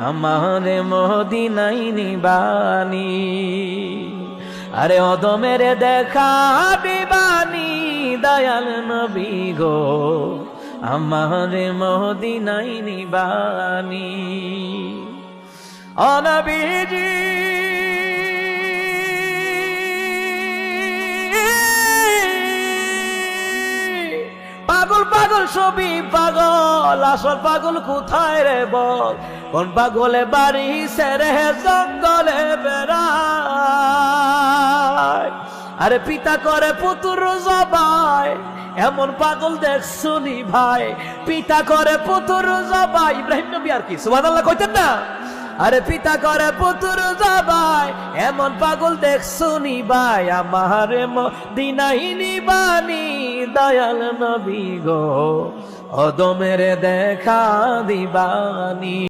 আমারে মদিনায় নিবানি। আরে অদমের দেখা দিবানি দয়াল নবী গো, আমারে মদিনায় নিবানি। ও নবীজি পাগল পাগল ছবি পাগল, আসল পাগল কোথায় রে বল? কোন পাগলে বাড়ি সেরে জঙ্গলে বেড়ায়? আরে পিতা করে পুত্র জবাই, এমন পাগল দেখছুনি ভাই? পিতা করে পুত্র জবাই, ইব্রাহিম নবী আর কি সুবহানাল্লাহ কইতেন না? আরে পিতা করে পুত্র জবাই, এমন পাগল দেখছুনি ভাই? আমারে মদিনায় নিবানি দয়াল নবী গো, অদমের দেখা দিবানি।